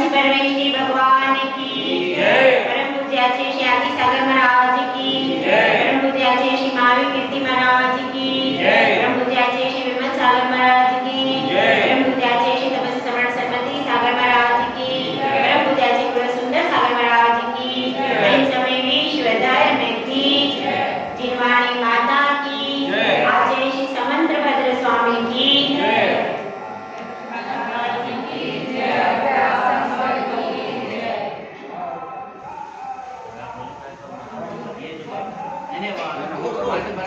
सच्ची परमेश्वरी भगवान की जय। परम पूज्य आचार्य श्री आदि सागर महाराज की जय। परम पूज्य आचार्य श्री महावीर कीर्ति महाराज की जय। परम पूज्य आचार्य श्री विमल सागर महाराज की जय। परम पूज्य आचार्य श्री तपस्वी समरण सरस्वती सागर महाराज की जय। परम पूज्य आचार्य गुरु सुंदर सागर महाराज की जय। समय विश्वधर में की जय। जिनवाणी माता की जय। आचार्य श्री समंत्र भद्र स्वामी की जय।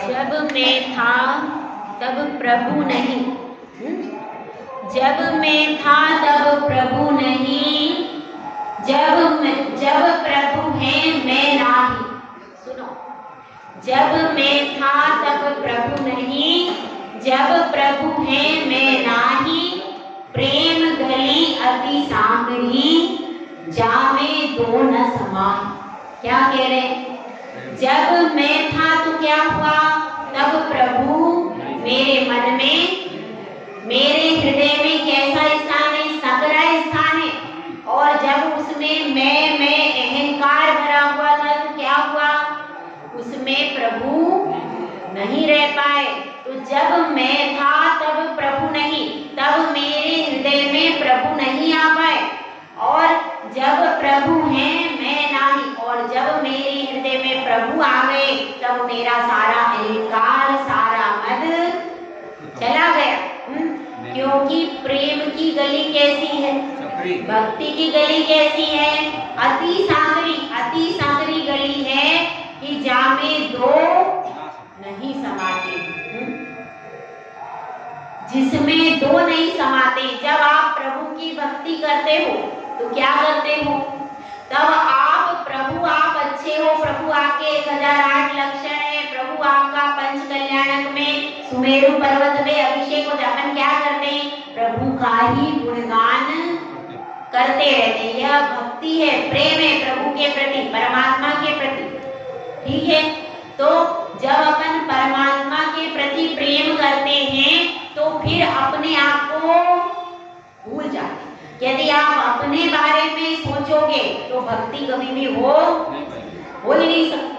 जब मैं था तब प्रभु नहीं, जब मैं था तब प्रभु नहीं, जब प्रभु है मैं नाही। सुनो, जब मैं था तब प्रभु नहीं, जब प्रभु है मैं नाही। प्रेम गली अति सांगरी, जामे दो न समान। क्या कह रहे? जब मैं था तो क्या हुआ? तब प्रभु मेरे मन में, मेरे हृदय में कैसा स्थान है? सकरा स्थान है। और जब उसमें मैं अहंकार भरा हुआ था तो क्या हुआ? उसमें प्रभु नहीं रह पाए। तो जब मैं था तब प्रभु नहीं, तब मेरे हृदय में प्रभु नहीं आ पाए। और जब प्रभु हैं मैं नहीं, और जब मेरे हृदय में प्रभु आ गए तब मेरा सारा अहंकार, सारा मद चला गया। क्योंकि प्रेम की गली कैसी है? भक्ति की गली कैसी है? अति सांगरी गली है कि जामे दो नहीं समाते, जिसमें दो नहीं समाते। जब आप प्रभु की भक्ति करते हो तो क्या करते हो? तब आप अच्छे हो। प्रभु आपके 1008 लक्षण है। प्रभु आपका पंच कल्याणक में सुमेरु पर्वत में अभिषेक होता है। अपन क्या करते हैं? प्रभु का ही गुणगान करते रहते हैं। यह भक्ति है, प्रेम है प्रभु के प्रति, परमात्मा के प्रति। ठीक है, तो जब अपन परमात्मा के प्रति प्रेम करते हैं तो फिर अपने आप को भूल जाते हैं। यदि आप अपने बारे में सोचोगे तो भक्ति कभी भी हो ही नहीं सकती।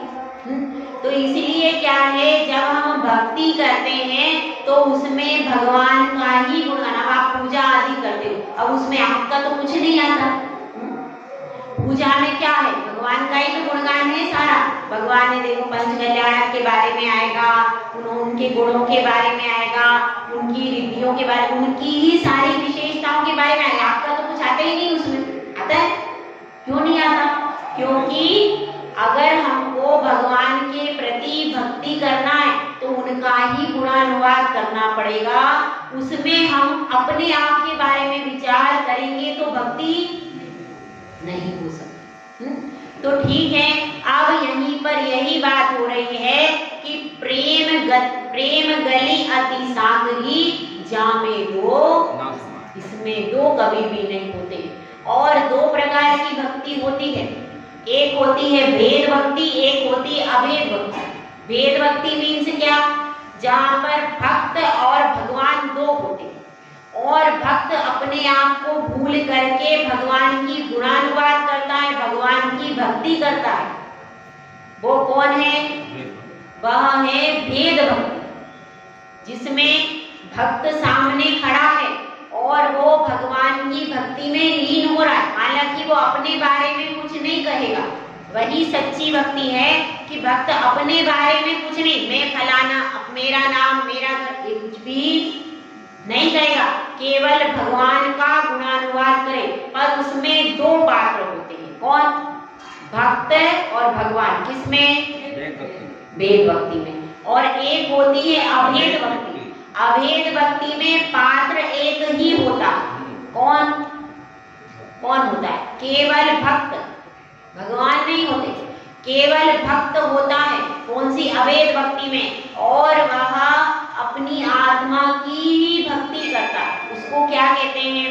तो इसलिए क्या है, जब हम भक्ति करते हैं तो उसमें भगवान का ही गुणगान, आप पूजा आदि करते हो, अब उसमें आपका तो कुछ नहीं आता। पूजा में क्या है? भगवान का ही तो गुणगान है सारा। भगवान ने देखो पंच कल्याण के बारे में आएगा, उनके गुणों के बारे में आएगा, उनकी रिद्धियों के बारे में, उनकी ही सारी विशेषताओं के बारे में आएगा। आपका तो कुछ आता ही नहीं उसमें। आता है? क्यों नहीं आता? क्योंकि अगर हमको भगवान के प्रति भक्ति करना है तो उनका ही गुणानुवाद करना पड़ेगा। उसमें हम अपने आप के बारे में विचार करेंगे तो भक्ति नहीं हो सकती। तो ठीक है, अब यहीं पर यही बात हो रही है कि प्रेम गली अति सांगरी, जामे दो, इसमें दो कभी भी नहीं होते। और दो प्रकार की भक्ति होती है, एक होती है भेद भक्ति, एक होती है अभेद भक्ति। भेद भक्ति मीन्स क्या? जहाँ पर भक्त और भगवान दो होते हैं और भक्त अपने आप को भूल करके भगवान की गुणानुवाद करता है, भगवान की भक्ति करता है। वो कौन है? वह है भेद भक्ति, जिसमें भक्त सामने खड़ा है और वो भगवान की भक्ति में लीन हो रहा है। हालांकि वो अपने बारे में कुछ नहीं कहेगा। वही सच्ची भक्ति है कि भक्त अपने बारे में कुछ नहीं, मैं फलाना, मेरा नाम, मेरा घर, ये कुछ भी नहीं कहेगा, केवल भगवान का गुणानुवाद करे। पर उसमें दो पात्र होते हैं। कौन? भक्त और भगवान। किसमें? भेद भक्ति में। और एक होती है अभेद भक्ति। अभेद भक्ति में पात्र एक ही होता है। कौन होता है? केवल भक्त, भगवान नहीं होते, केवल भक्त होता है। कौन सी? अभेद भक्ति में। और वह अपनी आत्मा की ही भक्ति करता है। उसको क्या कहते हैं?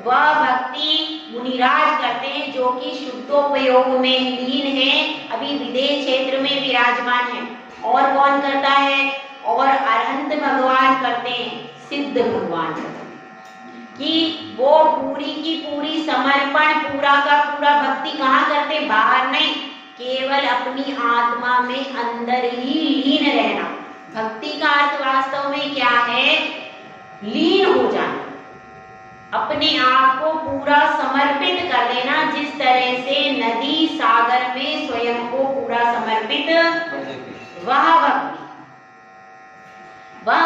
वह भक्ति मुनिराज करते हैं, जो कि शुद्धोपयोग में लीन है, अभी विदेह क्षेत्र में विराजमान है। और कौन करता है? और अरहंत भगवान करते हैं, सिद्ध भगवान, कि वो पूरी की पूरी समर्पण करते, बाहर नहीं, केवल अपनी आत्मा में अंदर ही लीन रहना। भक्ति का अर्थ वास्तव में क्या है? लीन हो जाना, अपने आप को पूरा समर्पित कर देना। जिस तरह से नदी सागर में स्वयं को पूरा समर्पित, वह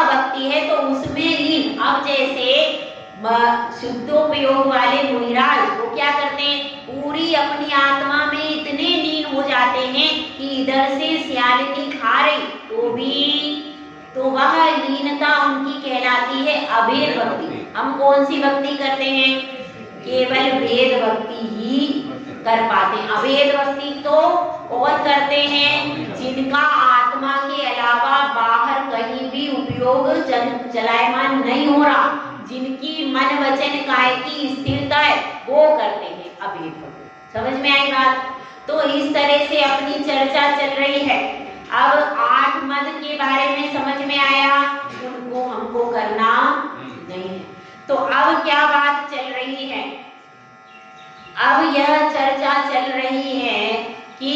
भक्ति है। तो उसमें लीन। अब जैसे शुद्धोपयोग वाले मुनिराज वो क्या करते हैं? पूरी अपनी आत्मा में इतने लीन हो जाते हैं कि इधर से सियालिनी खा रही तो वह लीनता उनकी कहलाती है अभेद भक्ति। हम कौन सी भक्ति करते हैं? केवल भेद भक्ति ही कर पाते हैं। अभेद भक्ति तो कौन करते हैं? जिनका आत्मा के अलावा बाहर कहीं भी उपयोग चलायमान नहीं हो रहा, जिनकी मन वचन काया की स्थिरता है, वो करते हैं अभेद भक्ति। समझ में आई बात? तो इस तरह से अपनी चर्चा चल रही है। अब 8 मद के बारे में समझ में आया, उनको हमको करना नहीं है। तो अब क्या बात चल रही है? अब यह चर्चा चल रही है कि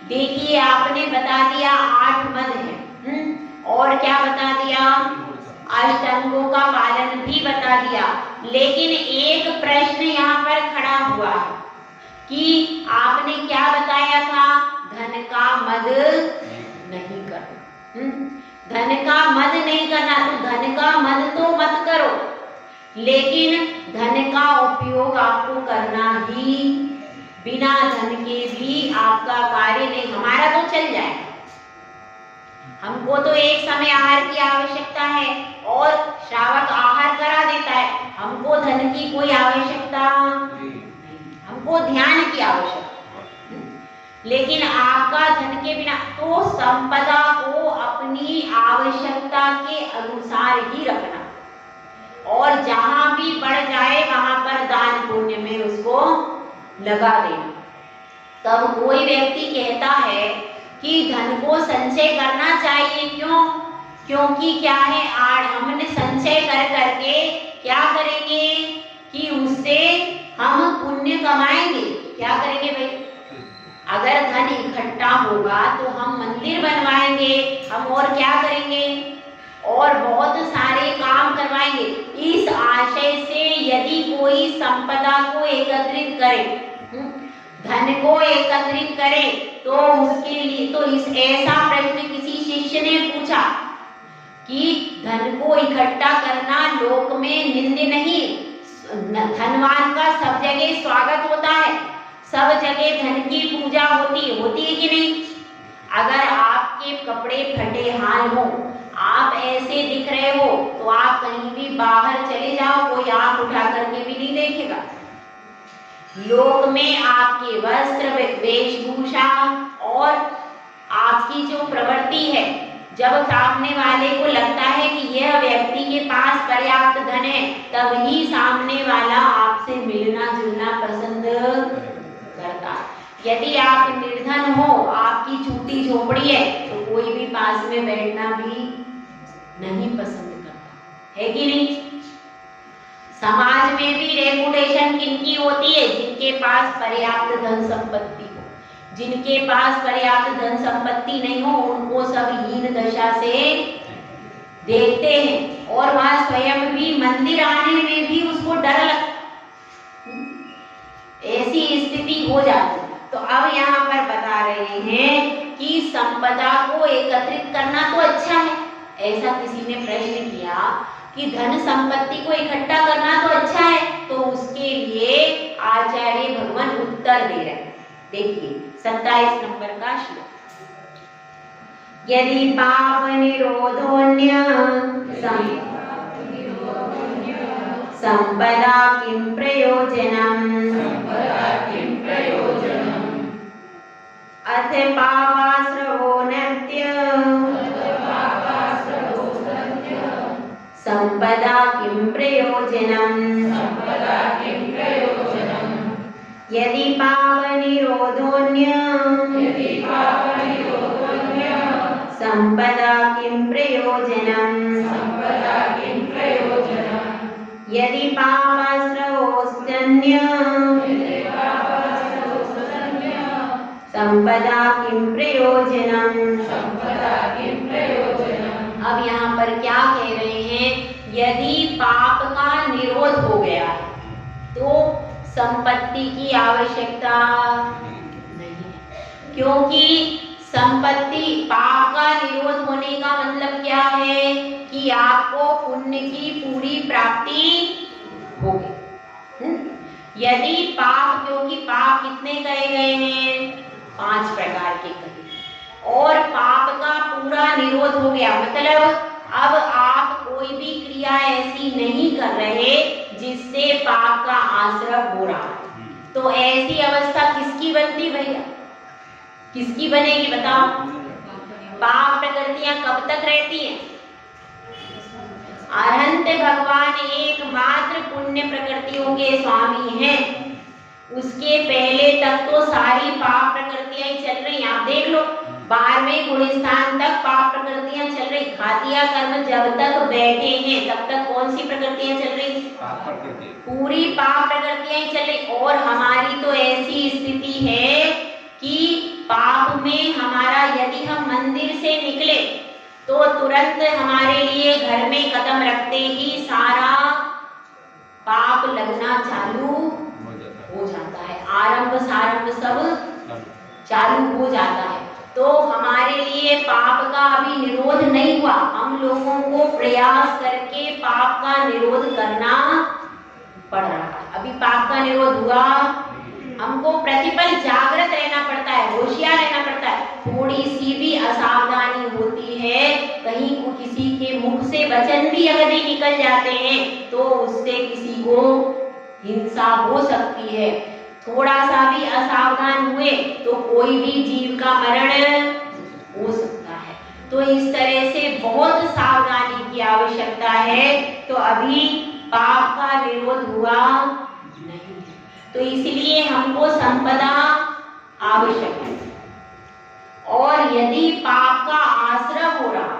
देखिए आपने बता दिया 8 मद है, और क्या बता दिया? अष्टांगों का पालन भी बता दिया। लेकिन एक प्रश्न यहाँ पर खड़ा हुआ है कि आपने क्या बताया था? धन का मद नहीं करना। धन का मद नहीं करना, तो धन का मद तो मत करो, लेकिन धन का उपयोग आपको करना ही, बिना धन के भी आपका कार्य नहीं। हमारा तो चल जाए, हमको तो एक समय आहार की आवश्यकता है और श्रावक आहार करा देता है, हमको धन की कोई आवश्यकता नहीं, हमको ध्यान की आवश्यकता। लेकिन आपका धन के बिना, तो संपदा को अपनी आवश्यकता के अनुसार ही रखना, और जहां भी बढ़ जाए वहां पर दान पुण्य में उसको लगा देना। तब कोई व्यक्ति कहता है कि धन को संचय करना चाहिए। क्यों? क्योंकि क्या है, आज हमने संचय कर करके क्या करेंगे कि उससे हम पुण्य कमाएंगे। क्या करेंगे भाई? अगर धन इकट्ठा होगा तो हम मंदिर बनवाएंगे, हम और क्या करेंगे, और बहुत सारे काम करवाएंगे। इस आशय से यदि कोई संपदा को एकत्रित करे, धन को एकत्रित करे, तो उसके लिए तो इस ऐसा प्रश्न किसी शिष्य ने पूछा कि धन को इकट्ठा करना लोक में निंद नहीं, धनवान का सब जगह स्वागत होता है, सब जगह धन की पूजा होती है कि नहीं? अगर आपके कपड़े फटे हाल हो, आप ऐसे दिख रहे हो, तो आप कहीं भी बाहर चले जाओ, कोई आंख उठा करके भी नहीं देखेगा। लोक में आपके वस्त्र, वेशभूषा और आपकी जो प्रवृत्ति है, जब सामने वाले को लगता है कि यह व्यक्ति के पास पर्याप्त धन है, तब ही सामने वाला आपसे मिलना जुलना पसंद करता है। यदि आप निर्धन हो, आपकी छोटी झोपड़ी है, तो कोई भी पास में बैठना भी नहीं पसंद करता है कि नहीं? समाज में भी रेपुटेशन किनकी होती है? जिनके पास पर्याप्त धन संपत्ति हो। जिनके पास पर्याप्त धन संपत्ति नहीं हो, उनको सब हीन दशा से देखते हैं, और वह स्वयं भी मंदिर आने में भी उसको डर लगता। ऐसी स्थिति हो जाती। तो अब यहाँ पर बता रहे हैं कि संपदा को एकत्रित करना तो अच्छा है। ऐसा किसी ने प्रश्न किया कि धन संपत्ति को इकट्ठा करना तो अच्छा है, तो उसके लिए आचार्य भगवान उत्तर दे रहे हैं। देखिए 27 नंबर का श्लोक। यदि पाप निरोधोन्य संपदा किं प्रयोजनम् अथ पापाश्रवो नत्य संपदा किं प्रयोजनम् यदि पाप निरोधोन्य संपदा किं प्रयोजनम् यदि पापाश्रवोऽस्त्यन्य संपदा किं प्रयोजनम। संपदा किं प्रयोजनम। अब यहाँ पर क्या कह रहे हैं, यदि पाप का निरोध हो गया है तो संपत्ति की आवश्यकता नहीं है, क्योंकि संपत्ति, पाप का निरोध होने का मतलब क्या है कि आपको पुण्य की पूरी प्राप्ति होगी। यदि पाप, क्योंकि पाप कितने कहे गए हैं, 5 प्रकार के कहे, और पाप का पूरा निरोध हो गया मतलब अब आप कोई भी क्रिया ऐसी नहीं कर रहे जिससे पाप का आश्रय हो रहा है, तो ऐसी अवस्था किसकी बनती भैया, किसकी बनेगी बताओ। पाप प्रकृतियां कब तक रहती हैं, अरहंत भगवान एकमात्र पुण्य प्रकृतियों के स्वामी हैं, उसके पहले तक तो सारी पाप प्रकृतियां ही चल रही। आप देख लो 12वें गुणस्थान तक पाप प्रकृतियां चल रही। घातिया कर्म जब तक बैठे हैं तब तक कौन सी प्रकृतियां चल रही, पूरी पाप प्रकृतियां ही चल रही। और हमारी तो ऐसी स्थिति है कि पाप में हमारा, यदि हम मंदिर से निकले तो तुरंत हमारे लिए घर में कदम रखते ही सारा पाप लगना चालू हो जाता है, आरंभ सारंभ सब चालू हो जाता है। तो हमारे लिए पाप का अभी निरोध नहीं हुआ, हम लोगों को प्रयास करके पाप का निरोध करना पड़ रहा है। अभी पाप का निरोध हुआ, हमको प्रतिपल जागृत रहना पड़ता है, होशियार रहना पड़ता है। थोड़ी सी भी असावधानी होती है, कहीं को किसी के मुख से वचन भी अगर निकल जाते हैं तो उससे किसी को हिंसा हो सकती है। थोड़ा सा भी असावधान हुए तो कोई भी जीव का मरण हो सकता है। तो इस तरह से बहुत सावधानी की आवश्यकता है। तो अभी पाप का निरोध हुआ नहीं, तो इसलिए हमको संपदा आवश्यक है। और यदि पाप का आश्रय हो रहा,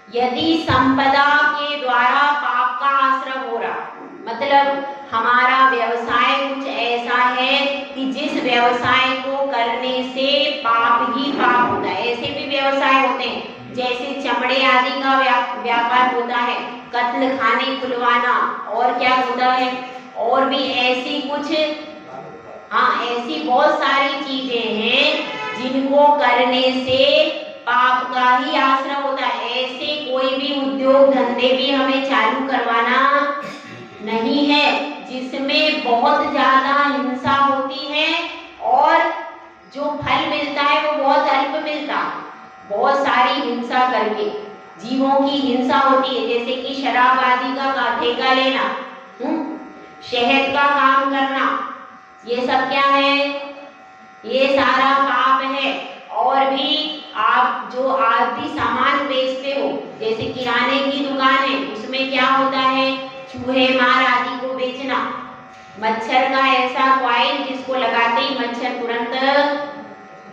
यदि संपदा के द्वारा पाप का आश्रय हो रहा, मतलब हमारा व्यवसाय कुछ ऐसा है कि जिस व्यवसाय को करने से पाप ही पाप होता है। ऐसे भी व्यवसाय होते हैं, जैसे चमड़े आदि का व्यापार होता है, कत्ल खाने खुलवाना, और क्या होता है, और भी ऐसी कुछ, हाँ ऐसी बहुत सारी चीजें हैं जिनको करने से पाप का ही आश्रय होता है। ऐसे कोई भी उद्योग धंधे भी हमें चालू करवाना नहीं है जिसमें बहुत ज्यादा हिंसा होती है और जो फल मिलता है वो बहुत अल्प मिलता है। बहुत सारी हिंसा करके जीवों की हिंसा होती है, जैसे कि शराब आदि का ठेका लेना, शहद का काम करना, ये सब क्या है, ये सारा पाप है। और भी आप जो आदि सामान बेचते हो, जैसे किराने की दुकान है, उसमें क्या होता है, चूहे मार आदि को बेचना, मच्छर का ऐसा कॉइल जिसको लगाते ही मच्छर तुरंत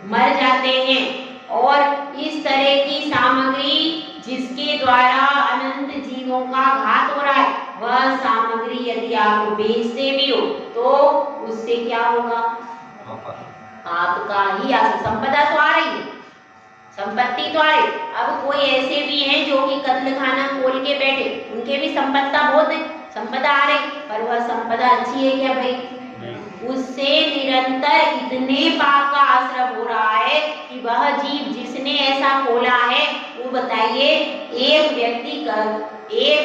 मर जाते हैं, और इस तरह की सामग्री जिसके द्वारा अनंत जीवों का घात हो रहा है, वह सामग्री यदि आप बेचते भी हो तो उससे क्या होगा, आपका ही संपदा तो आ रही है, संपत्ति तो आ रही। अब कोई ऐसे भी हैं जो कि कत्ल खाना खोल के बैठे, उनके भी संपदा बहुत है, संपदा आ रही, पर वह संपदा अच्छी है क्या भाई, उससे निरंतर इतने पाप का आश्रय हो रहा है कि वह जीव जिसने ऐसा खोला है, वो बताइए एक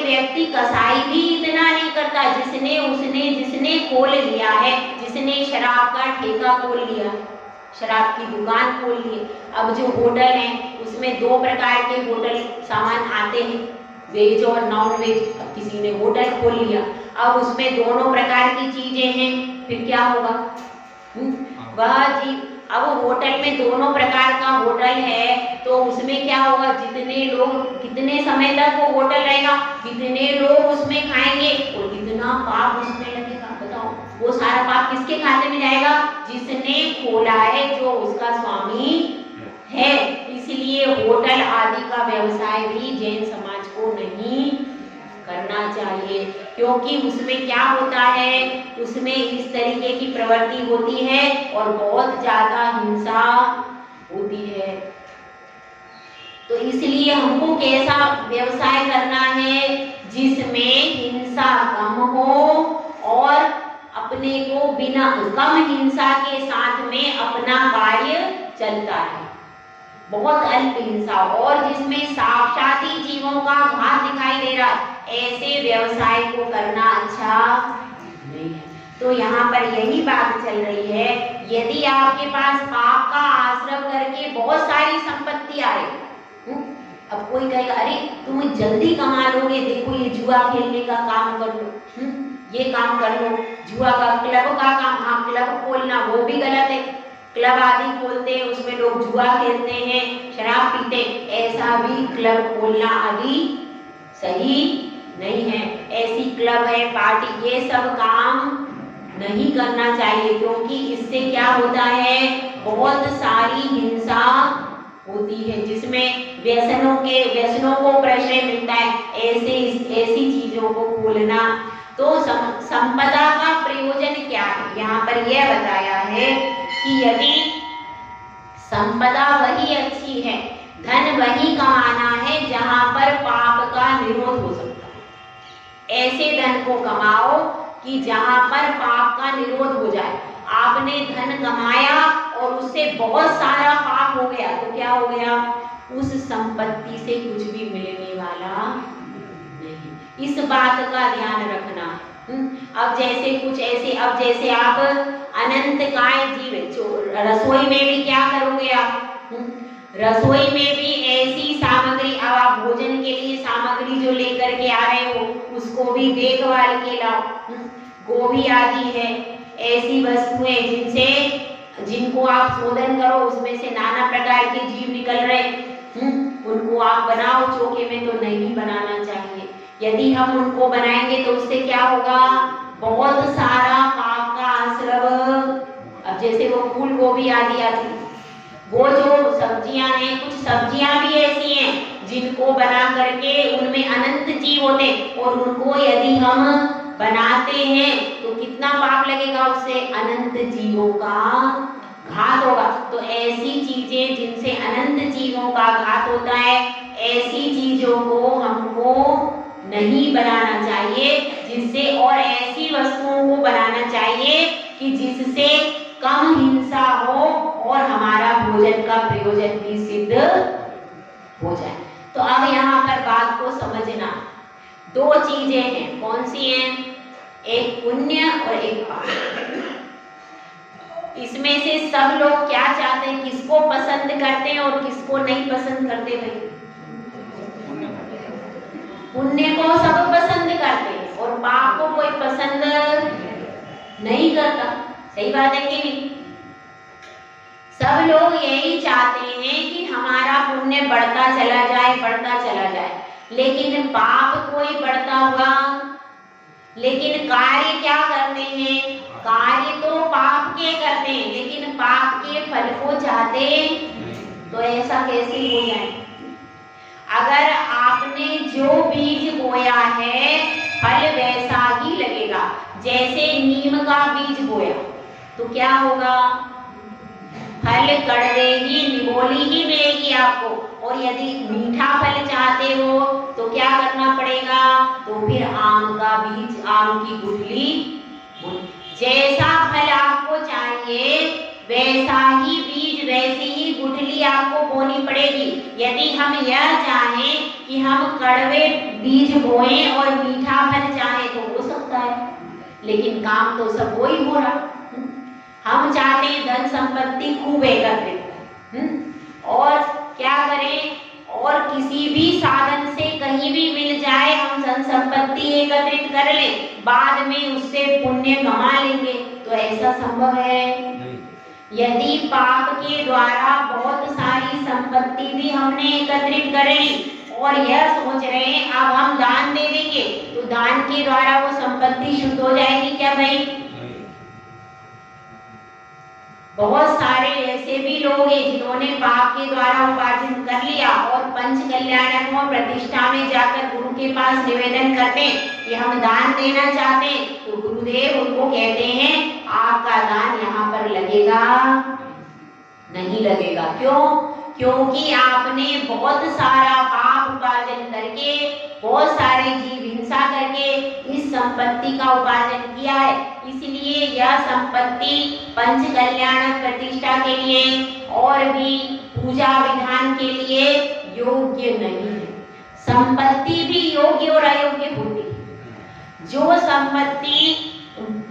व्यक्ति कसाई भी इतना नहीं करता जिसने खोल लिया है, जिसने शराब का ठेका खोल लिया, शराब की दुकान खोल ली। अब जो होटल है उसमें 2 प्रकार के होटल सामान आते हैं, वेज और नॉन वेज। अब किसी ने होटल खोल लिया, अब उसमें दोनों प्रकार की चीजें हैं, फिर क्या होगा, वह जी अब होटल में दोनों प्रकार का होटल है तो उसमें क्या होगा, जितने लोग कितने समय तक वो होटल रहेगा, कितने लोग उसमें खाएंगे और कितना पाप उसमें लगेगा। बताओ वो सारा पाप किसके खाते में जाएगा, जिसने खोला है, जो उसका स्वामी है। इसलिए होटल आदि का व्यवसाय भी जैन समाज को नहीं करना चाहिए। क्योंकि उसमें क्या होता है, उसमें इस तरीके की प्रवृत्ति होती है और बहुत ज्यादा हिंसा होती है। तो इसलिए हमको कैसा व्यवसाय करना है जिसमें हिंसा कम हो और अपने को बिना कम हिंसा के साथ में अपना कार्य चलता है, बहुत अल्प हिंसा और जिसमें साक्षात ही जीवों का घात दिखाई दे रहा है, ऐसे व्यवसाय को करना अच्छा नहीं है। तो यहाँ पर यही बात चल रही है, यदि आपके पास पाप का आश्रय करके बहुत सारी संपत्ति आ रही, अब कोई कहेगा अरे तुम जल्दी कमा लोगे, देखो ये जुआ खेलने का काम कर लो, ये काम कर लो, जुआ का क्लब का काम, हाँ क्लब खोलना वो भी गलत है, क्लब आदि खोलते हैं उसमें लोग जुआ खेलते हैं, शराब पीते, ऐसा भी क्लब खोलना आदि सही नहीं है। ऐसी क्लब है, पार्टी, ये सब काम नहीं करना चाहिए, क्योंकि इससे क्या होता है, बहुत सारी हिंसा होती है जिसमें व्यसनों को प्रश्रय मिलता है। ऐसी चीजों को खोलना, तो संपदा का प्रयोजन क्या है, यहाँ पर यह बताया है कि यदि संपदा वही अच्छी है, धन वही कमाना है जहां पर पाप का निरोध हो सकता है, ऐसे धन को कमाओ कि जहां पर पाप का निरोध हो जाए। आपने धन कमाया और उससे बहुत सारा पाप हो गया तो क्या हो गया, उस संपत्ति से कुछ भी मिलने वाला नहीं, इस बात का ध्यान रखना। अब जैसे कुछ ऐसे, अब जैसे आप अनंत काय जीव, रसोई में भी क्या करोगे आप, रसोई में भी ऐसी सामग्री, अब आप भोजन के लिए सामग्री जो लेकर के आ रहे हो उसको भी देखभाल के लाओ, गोभी आदि है, ऐसी वस्तुएं जिनको आप शोधन करो, उसमें से नाना प्रकार के जीव निकल रहे, उनको आप बनाओ, चोखे में तो नहीं बनाना चाहिए। यदि हम उनको बनाएंगे तो उससे क्या होगा, बहुत सारा पाप का आश्रव। अब जैसे वो फूल गोभी आदि आती, वो जो सब्जियां हैं, कुछ सब्जियां भी ऐसी हैं जिनको बना करके उनमें अनंत जीव होते, और उनको यदि हम बनाते हैं तो कितना पाप लगेगा, उससे अनंत जीवों का घात होगा। तो ऐसी चीजें जिनसे अनंत जीवों का घात होता है, ऐसी चीजों को हमको नहीं बनाना चाहिए, जिससे, और ऐसी वस्तुओं को बनाना चाहिए कि जिससे कम हिंसा हो और हमारा भोजन का प्रयोजन भी सिद्ध हो जाए। तो अब यहाँ पर बात को समझना, दो चीजें हैं, कौन सी हैं, एक पुण्य और एक पाप। इसमें से सब लोग क्या चाहते हैं, किसको पसंद करते हैं और किसको नहीं पसंद करते भाई, पुण्य को सब पसंद करते हैं और पाप को कोई पसंद नहीं करता, सही बात है कि नहीं। सब लोग यही चाहते हैं कि हमारा पुण्य बढ़ता चला जाए, बढ़ता चला जाए, लेकिन पाप कोई बढ़ता हुआ, लेकिन कार्य क्या करते हैं, कार्य तो पाप के करते हैं, लेकिन पाप के फल को चाहते, तो ऐसा कैसे हो जाए। अगर आपने जो बीज बोया है फल वैसा ही लगेगा, जैसे नीम का बीज बोया तो क्या होगा, फल कड़वे ही, निगोली ही मिलेगी आपको। और यदि मीठा फल चाहते हो तो क्या करना पड़ेगा, तो फिर आम का बीज, आम की गुठली, जैसा फल आपको चाहिए वैसा ही बीज, वैसी ही गुठली आपको बोनी पड़ेगी। यदि हम यह चाहें कि हम कड़वे बीज बोएं और मीठा फल चाहें तो हो सकता है, लेकिन काम तो सब वही हो रहा। हम चाहते हैं धन संपत्ति खूब एकत्रित और क्या करें, और किसी भी साधन से कहीं भी मिल जाए हम धन संपत्ति एकत्रित कर लें, बाद में उससे पुण्य कमा लेंगे, तो ऐसा संभव है। यदि पाप के द्वारा बहुत सारी संपत्ति भी हमने एकत्रित कर ली और यह सोच रहे हैं अब हम दान दे देंगे तो दान के द्वारा वो संपत्ति शुद्ध हो जाएगी क्या भाई। बहुत सारे ऐसे भी लोग हैं जिन्होंने पाप के द्वारा उपार्जन कर लिया और पंच कल्याणकों प्रतिष्ठा में जाकर गुरु के पास निवेदन करते हैं कि हम दान देना चाहते हैं, तो गुरुदेव उनको कहते हैं आपका दान यहाँ पर लगेगा नहीं लगेगा। क्यों? क्योंकि आपने बहुत सारा पाप उपार्जन करके, बहुत सारे जीव हिंसा करके इस संपत्ति का उपार्जन किया है, इसलिए यह संपत्ति पंच कल्याण प्रतिष्ठा के लिए और भी पूजा विधान के लिए योग्य नहीं है। संपत्ति भी योग्य और अयोग्य होती है। जो संपत्ति,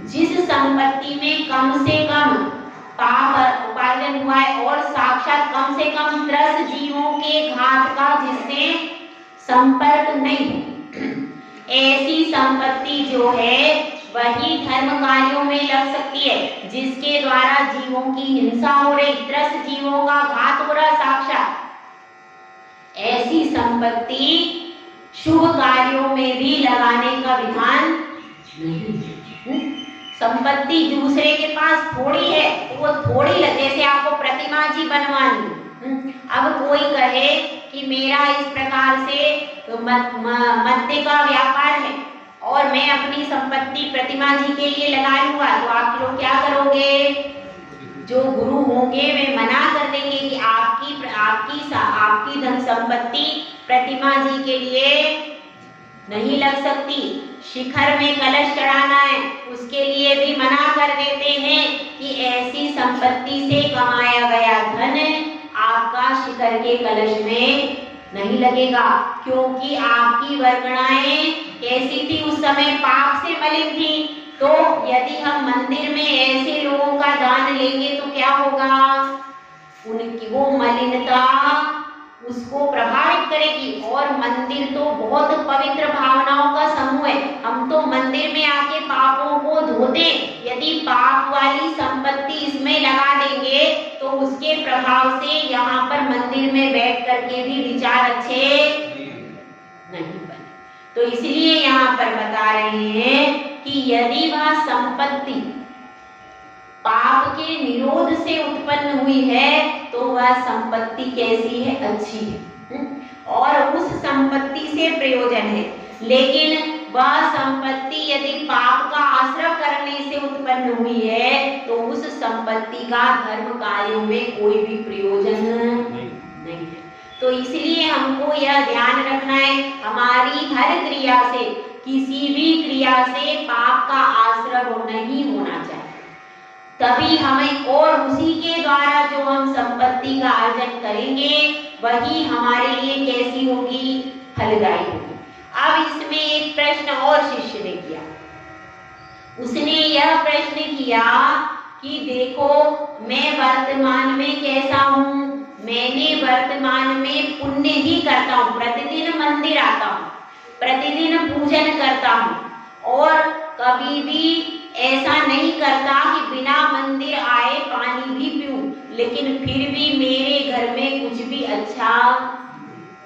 जिस संपत्ति में कम से कम पाप उपार्जन हुआ है और साक्षात कम से कम 10 जीवों के घात का जिससे संपर्क नहीं हो, ऐसी संपत्ति जो है वही धर्म कार्यों में लग सकती है, जिसके द्वारा जीवों की हिंसा हो रही, 10 जीवों का घात हो रहा साक्षात। ऐसी संपत्ति शुभ कार्यों में भी लगाने का विधान नहीं है। संपत्ति दूसरे के पास थोड़ी है तो वो थोड़ी लगे, जैसे आपको प्रतिमा जी बनवानी, अब कोई कहे कि मेरा इस प्रकार से मद्य का व्यापार है और मैं अपनी संपत्ति प्रतिमा जी के लिए लगा लूंगा, तो आप लोग क्या करोगे? जो गुरु होंगे वे मना कर देंगे कि आपकी धन संपत्ति प्रतिमा जी के लिए नहीं लग सकती। शिखर में कलश चढ़ाना है उसके लिए भी मना कर देते हैं कि ऐसी संपत्ति से कमाया गया धन आपका शिखर के कलश में नहीं लगेगा, क्योंकि आपकी वर्गणाएं कैसी थी उस समय? पाप से मलिन थी। तो यदि हम मंदिर में ऐसे लोगों का दान लेंगे तो क्या होगा? उनकी वो मलिनता उसको प्रभावित करेगी। और मंदिर तो बहुत पवित्र भावनाओं का समूह है, हम तो मंदिर में आके पापों को धोते, यदि पाप वाली संपत्ति इसमें लगा देंगे तो उसके प्रभाव से यहाँ पर मंदिर में बैठ करके भी विचार अच्छे नहीं बने। तो इसलिए यहाँ पर बता रहे हैं कि यदि वह संपत्ति पाप के निरोध से उत्पन्न हुई है तो वह संपत्ति कैसी है? अच्छी है और उस संपत्ति से प्रयोजन है। लेकिन वह संपत्ति यदि पाप का आश्रय करने से उत्पन्न हुई है तो उस संपत्ति का धर्म कार्यों में कोई भी प्रयोजन नहीं है। तो इसलिए हमको यह ध्यान रखना है, हमारी हर क्रिया से, किसी भी क्रिया से पाप का आश्रय नहीं होना चाहिए, तभी हमें, और उसी के द्वारा जो हम संपत्ति का अर्जन करेंगे वही हमारे लिए कैसी होगी? फलदायी होगी। अब इसमें एक प्रश्न और शिष्य ने किया, उसने यह प्रश्न किया कि देखो मैं वर्तमान में कैसा हूँ, मैंने वर्तमान में पुण्य ही करता हूँ, प्रतिदिन मंदिर आता हूँ, प्रतिदिन पूजन करता हूँ और कभी भी ऐसा नहीं करता कि बिना मंदिर आए पानी भी पीऊं, लेकिन फिर भी मेरे घर में कुछ भी अच्छा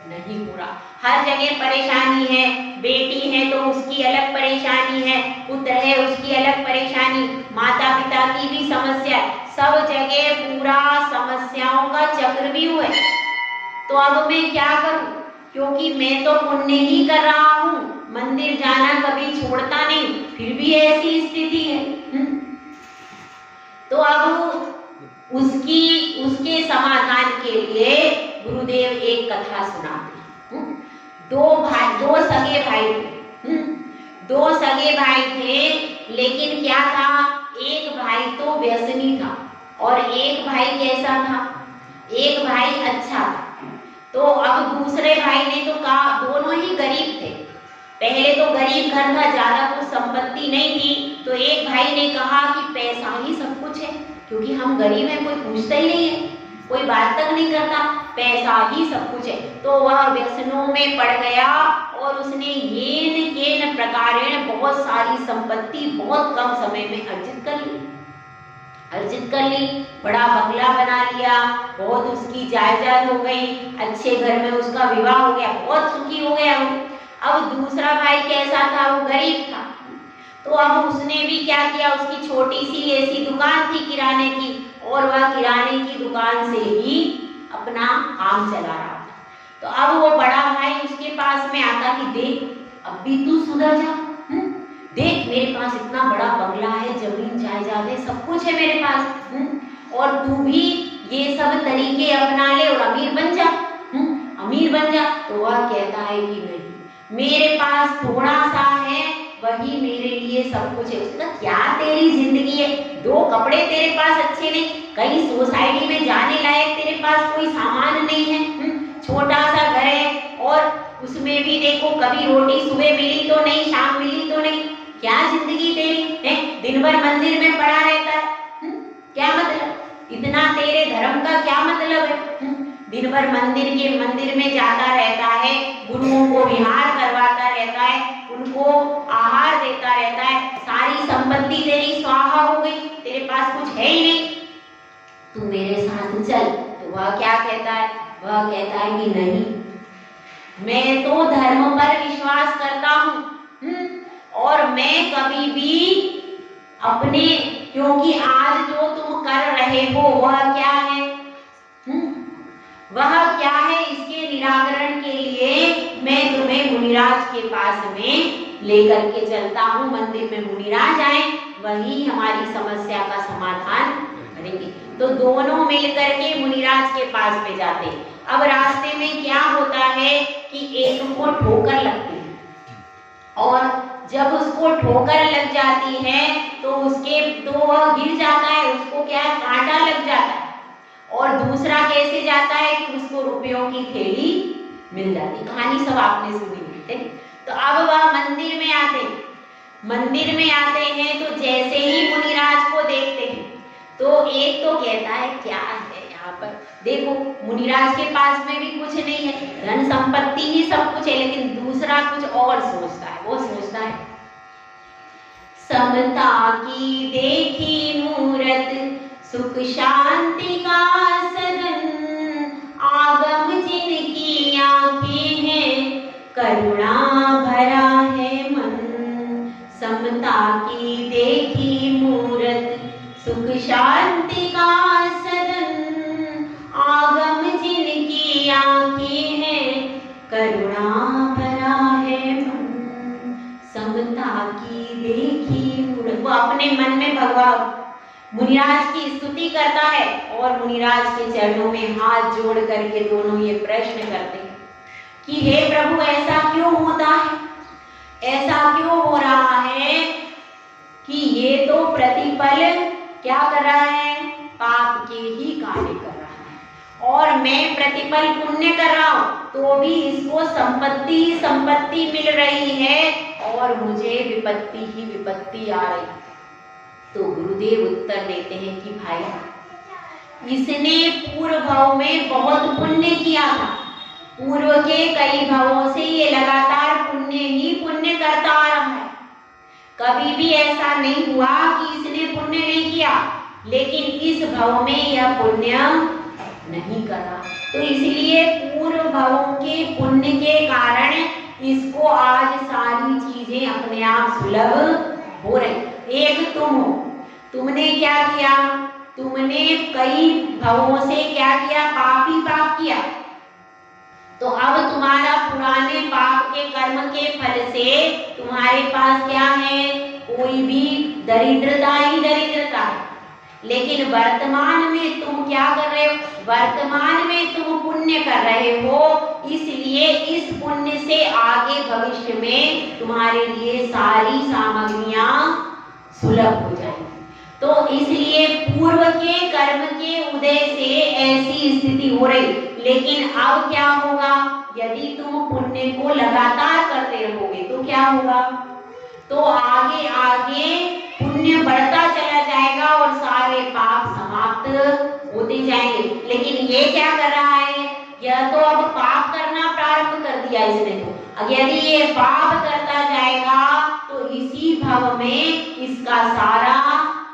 नहीं हो रहा। हर जगह परेशानी है, बेटी है तो उसकी अलग परेशानी है, पुत्र है उसकी अलग परेशानी, माता पिता की भी समस्या है, सब जगह पूरा समस्याओं का चक्रव्यूह है। तो अब मैं क्या करूं? क्योंकि मैं तो पुण्य ही कर रहा हूँ, मंदिर जाना कभी छोड़ता नहीं, फिर भी ऐसी स्थिति है। तो अब उसके समाधान के लिए गुरुदेव एक कथा सुनाते हैं। दो सगे भाई थे, दो सगे भाई थे, लेकिन क्या था, एक भाई तो व्यसनी था और एक भाई कैसा था? एक भाई अच्छा था। तो अब दूसरे भाई ने तो कहा, दोनों ही गरीब थे, पहले तो गरीब घर था, ज्यादा कुछ संपत्ति नहीं थी, तो एक भाई ने कहा कि पैसा ही सब कुछ है, क्योंकि हम गरीब हैं, कोई पूछता ही नहीं है, कोई बात तक नहीं करता, पैसा ही सब कुछ है। तो वह व्यसनों में पड़ गया और उसने येन केन प्रकारेण बहुत सारी संपत्ति बहुत कम समय में अर्जित कर ली, बड़ा बंगला बना लिया, बहुत उसकी जायदाद हो गई, अच्छे घर में उसका विवाह हो गया, बहुत सुखी हो गया। अब दूसरा भाई कैसा था? वो गरीब था। तो अब उसने भी क्या किया, उसकी छोटी सी ऐसी दुकान थी किराने की, और वह किराने की दुकान से ही अपना काम चला रहा था। तो अब वो बड़ा भाई उसके पास में आता कि देख अब भी तू सुधर जा, देख मेरे पास इतना बड़ा बंगला है, जमीन जायदाद है, सब कुछ है मेरे पास, और तू भी ये सब तरीके अपना ले और अमीर बन जा, अमीर बन जा। तो वह कहता है कि नहीं, मेरे पास थोड़ा सा है वही मेरे लिए सब कुछ है। उसका क्या तेरी जिंदगी है, दो कपड़े तेरे पास अच्छे नहीं, कहीं सोसाइटी में जाने लायक तेरे पास कोई सामान नहीं है, छोटा सा घर है और उसमें भी देखो कभी रोटी सुबह मिली तो नहीं, शाम मिली तो नहीं, क्या जिंदगी तेरी है, दिन भर मंदिर में पड़ा रहता है, क्या मतलब, इतना तेरे धर्म का क्या मतलब है, दिन भर मंदिर में जाता रहता है, गुरुओं को विहार करवाता रहता है, उनको आहार देता रहता है, सारी संपत्ति तेरी स्वाहा हो गई, तेरे पास कुछ है ही नहीं, तू मेरे साथ चल। तो वह क्या कहता है, वह कहता है कि नहीं, मैं तो धर्म पर विश्वास करता हूँ, और मैं कभी भी अपने, क्योंकि आज जो तुम कर रहे हो वह क्या है, वह क्या है, इसके निराकरण के लिए मैं तुम्हें मुनिराज के पास में लेकर के चलता हूँ। मंदिर में मुनिराज आए, वही हमारी समस्या का समाधान करेंगे। तो दोनों मिलकर के मुनिराज के पास में जाते। अब रास्ते में क्या होता है कि एक को ठोकर लगती है, और जब उसको ठोकर लग जाती है तो उसके तो वह गिर जाता है, उसको क्या कांटा लग जाता है, और दूसरा कैसे जाता है कि उसको रुपयों की थैली मिल जाती। कहानी सब आपने सुनी है। तो अब वह मंदिर में आते हैं तो जैसे ही मुनिराज को देखते हैं तो एक तो कहता है क्या है यहाँ पर, देखो मुनिराज के पास में भी कुछ नहीं है, धन संपत्ति ही सब कुछ है, लेकिन दूसरा कुछ और सोचता है। वो सोचता है समता की देखी मूरत, सुख शांति का सदन, आगम जिनकी आंखें हैं, करुणा भरा है मन। समता की देखी मूरत, सुख शांति का सदन, आगम जिनकी आंखें हैं, करुणा भरा है मन। समता की देखी मूरत, वो अपने मन में भगवान मुनिराज की स्तुति करता है और मुनिराज के चरणों में हाथ जोड़ करके दोनों ये प्रश्न करते हैं कि हे प्रभु, ऐसा क्यों होता है, ऐसा क्यों हो रहा है कि ये तो प्रतिपल क्या कर रहा है, पाप के ही कार्य कर रहा है, और मैं प्रतिपल पुण्य कर रहा हूं तो भी इसको संपत्ति ही संपत्ति मिल रही है और मुझे विपत्ति ही विपत्ति आ रही। तो गुरुदेव उत्तर देते हैं कि भाई, इसने पूर्व भाव में बहुत पुण्य किया था, पूर्व के कई भावों से ये लगातार पुण्य ही पुण्य करता आ रहा है, कभी भी ऐसा नहीं हुआ कि इसने पुण्य नहीं किया, लेकिन इस भाव में यह पुण्य नहीं करा, तो इसलिए पूर्व भावों के पुण्य के कारण इसको आज सारी चीजें अपने आप सुलभ हो रही। एक तुम हो, तुमने क्या किया, तुमने कई भावों से क्या किया, पाप ही पाप किया, तो अब तुम्हारा पुराने पाप के कर्म के फल से तुम्हारे पास क्या है, कोई भी दरिद्रता ही दरिद्रता है। लेकिन वर्तमान में तुम क्या कर रहे हो, वर्तमान में तुम पुण्य कर रहे हो, इसलिए इस पुण्य से आगे भविष्य में तुम्हारे लिए सारी सामग्रियां सुलभ हो जाएंगी। तो इसलिए पूर्व के कर्म के उदय से ऐसी स्थिति हो रही, लेकिन अब क्या होगा, यदि तुम पुण्य को लगातार करते रहोगे तो क्या होगा, तो आगे आगे पुण्य बढ़ता चला जाएगा और सारे पाप समाप्त होते जाएंगे। लेकिन ये क्या कर रहा है, यह तो अब पाप करना प्रारंभ कर दिया इसने, तो यदि ये पाप करता जाएगा तो इसी भाव में इसका सारा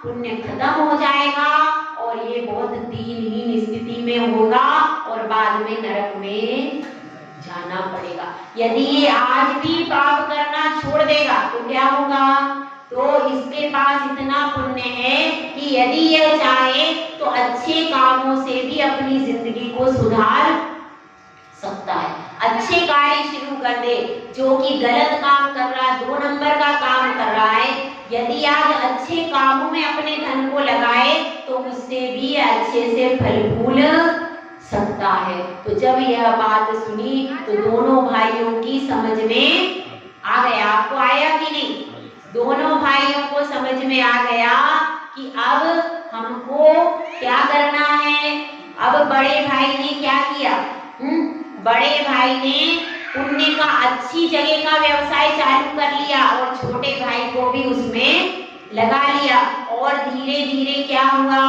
पुण्य खत्म हो जाएगा और ये बहुत दीनहीन स्थिति में होगा और बाद में नरक में जाना पड़ेगा। यदि ये आज भी पाप करना छोड़ देगा तो क्या होगा, तो इसके पास इतना पुण्य है कि यदि यह चाहे तो अच्छे कामों से भी अपनी जिंदगी को सुधार सकता है। अच्छे कार्य शुरू कर दे, जो कि गलत काम कर रहा है, 2 नंबर का काम कर रहा है, यदि आज अच्छे कामों में अपने धन को लगाए तो उससे भी अच्छे से फल फूल सकता है। तो जब यह बात सुनी तो दोनों भाइयों की समझ में आ गया। आपको आया कि नहीं? दोनों भाइयों को समझ में आ गया कि अब हमको क्या करना है। अब बड़े भाई ने क्या किया? बड़े भाई ने पुण्य का अच्छी जगह का व्यवसाय चालू कर लिया और छोटे भाई को भी उसमें लगा लिया। और धीरे धीरे क्या हुआ,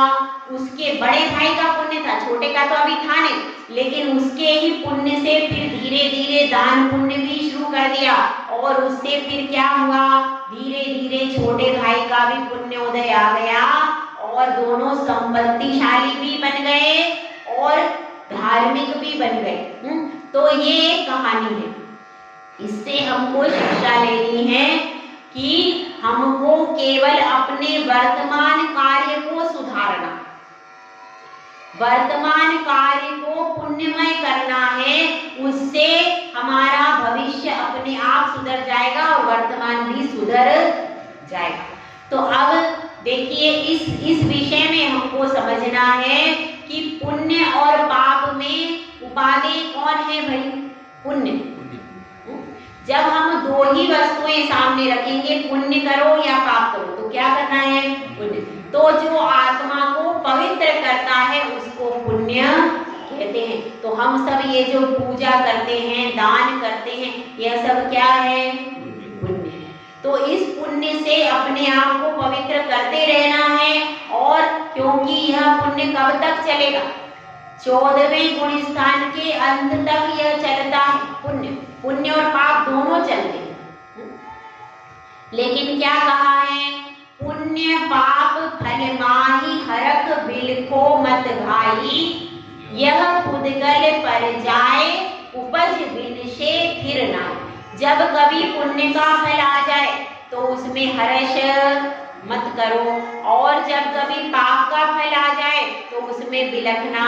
उसके बड़े भाई का पुण्य था, छोटे का तो अभी था नहीं, लेकिन उसके ही पुण्य से फिर धीरे धीरे दान पुण्य भी शुरू कर दिया। और उससे फिर क्या हुआ, धीरे धीरे छोटे भाई का भी पुण्य उदय आ गया और दोनों संपत्तिशाली भी बन गए और धार्मिक भी बन गए। तो ये एक कहानी है। इससे हमको शिक्षा लेनी है कि हमको केवल अपने वर्तमान कार्य को सुधारना, वर्तमान कार्य को पुण्यमय करना है। उससे हमारा भविष्य अपने आप सुधर जाएगा और वर्तमान भी सुधर जाएगा। तो अब देखिए इस विषय में हमको समझना है कि पुण्य और पाप में उपादेय कौन है भाई? पुण्य। जब हम 2 ही वस्तुएं सामने रखेंगे, पुण्य करो या पाप करो, तो क्या करना है? पुण्य। तो जो आत्मा को पवित्र करता है उसको पुण्य कहते हैं। तो हम सब ये जो पूजा करते हैं, दान करते हैं, यह सब क्या है? पुण्य है। तो इस पुण्य से अपने आप को पवित्र करते रहना है। और क्योंकि यह पुण्य कब तक चलेगा? 14वें गुण स्थान के अंत तक यह चलता है। पुण्य और पाप दोनों चलते हैं। लेकिन क्या कहा है? पुण्य पाप फल माही हरख बिलखो मत भाई, यह पुद्गल पर जाए उपज बिन से फिर ना। जब कभी पुण्य का फल आ जाए तो उसमें हर्ष मत करो, और जब कभी पाप का फल आ जाए तो उसमें बिलखना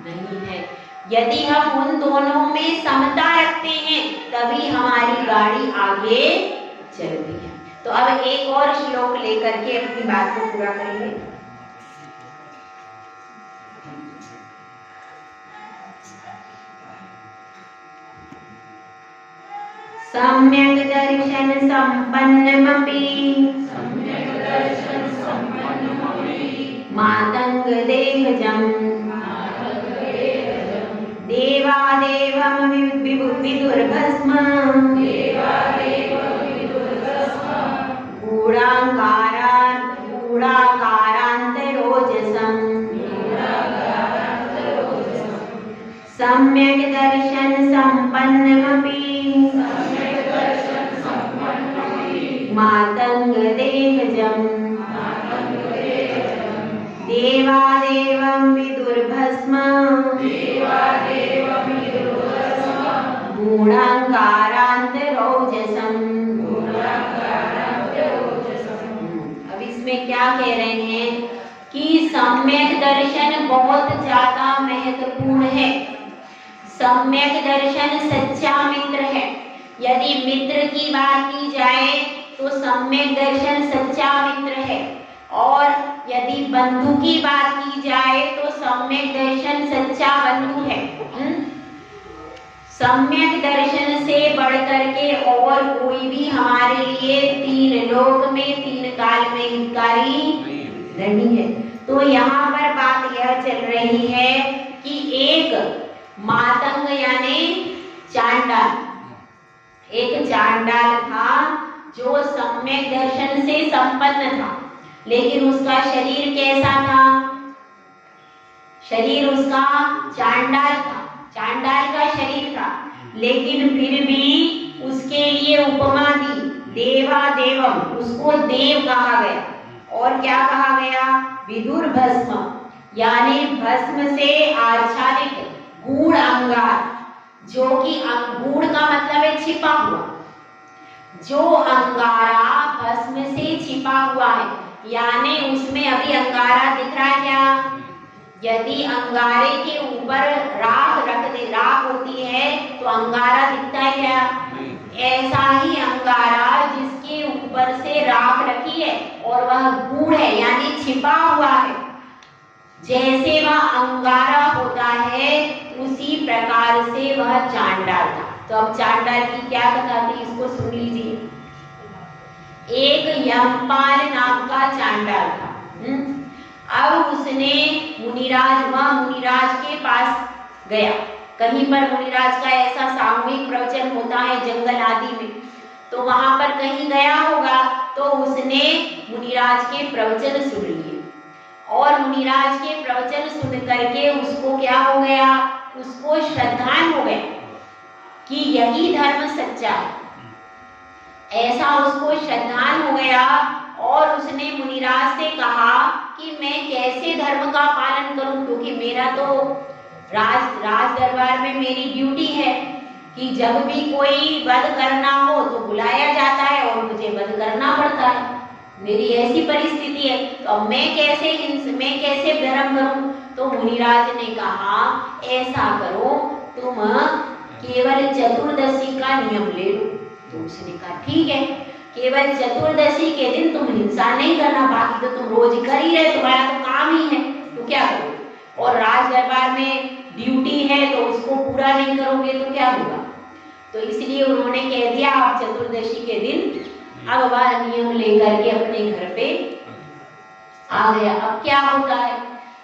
नहीं है। यदि हम उन दोनों में समता रखते हैं तभी हमारी गाड़ी आगे चलती है। तो अब एक और श्लोक लेकर के अपनी बात को पूरा करेंगे। सम्यक् दर्शन संपन्नमपि मातंग देहजं देवादेवं विदुर्भस्म गूढाकारान्तरोजसम् सम्यक् दर्शन संपन्नमपि मातंग देहजं देवादेवं विदुर्भस्म गूढाकारान्तरोजसम्। अब इसमें क्या कह रहे हैं कि सम्यक दर्शन बहुत ज्यादा महत्वपूर्ण है। सम्यक दर्शन सच्चा मित्र है। यदि मित्र की बात की जाए तो सम्यक दर्शन सच्चा मित्र है, और यदि बंधु की बात की जाए तो सम्यक दर्शन सच्चा बंधु है। सम्यक दर्शन से बढ़कर के और कोई भी हमारे लिए 3 लोक में 3 काल में हितकारी नहीं है। तो यहाँ पर बात यह चल रही है कि एक मातंग यानी चांडाल, एक चांडाल था जो सम्यक दर्शन से संपन्न था, लेकिन उसका शरीर कैसा था? शरीर उसका चांडाल था, चांडाल का शरीर था, लेकिन फिर भी उसके लिए उपमा दी देवा देवम, उसको देव कहा गया। और क्या कहा गया? विदुर भस्म, यानी भस्म से आच्छादित गूढ़ अंगार, जो कि गूढ़ का मतलब है छिपा हुआ। जो अंगारा भस्म से छिपा हुआ है, यानी उसमें अभी अंगारा दिख रहा है क्या? यदि अंगारे के ऊपर राख रख दे, राख होती है तो अंगारा दिखता है क्या? ऐसा ही अंगारा जिसके ऊपर से राख रखी है और वह गूढ़ है यानी छिपा हुआ है, जैसे वह अंगारा होता है उसी प्रकार से वह चांडाल था। तो अब चांडाल की क्या कथा थी, इसको सुन लीजिए। एक यमपाल नाम का चांडाल था। अब उसने मुनिराज के पास गया। कहीं पर मुनिराज का ऐसा सामूहिक प्रवचन होता है जंगल आदि में, तो वहां पर कहीं गया होगा, तो उसने मुनिराज के प्रवचन सुन लिए और मुनिराज के प्रवचन सुन करके उसको क्या हो गया, उसको श्रद्धान हो गया कि यही धर्म सच्चा है, ऐसा उसको श्रद्धान हो गया। और उसने मुनिराज से कहा कि मैं कैसे धर्म का पालन करूं, क्योंकि मेरा तो राज दरबार में मेरी ड्यूटी है कि जब भी कोई वध करना हो तो बुलाया जाता है और मुझे वध करना पड़ता है, मेरी ऐसी परिस्थिति है, तो अब मैं कैसे धर्म करूं। तो मुनिराज ने कहा ऐसा करो, तुम केवल चतुर्दशी का नियम ले लो। तो उसने कहा ठीक है, केवल चतुर्दशी के दिन तुम हिंसा नहीं करना, बाकी तो तुम रोज कर ही रहे, तुम्हारा तो काम ही है, तो क्या करो। और राज दरबार में ड्यूटी है तो उसको पूरा नहीं करोगे तो क्या होगा। तो इसलिए उन्होंने कह दिया आप चतुर्दशी के दिन। अब वह नियम लेकर के अपने घर पे आ गया। अब क्या होता है,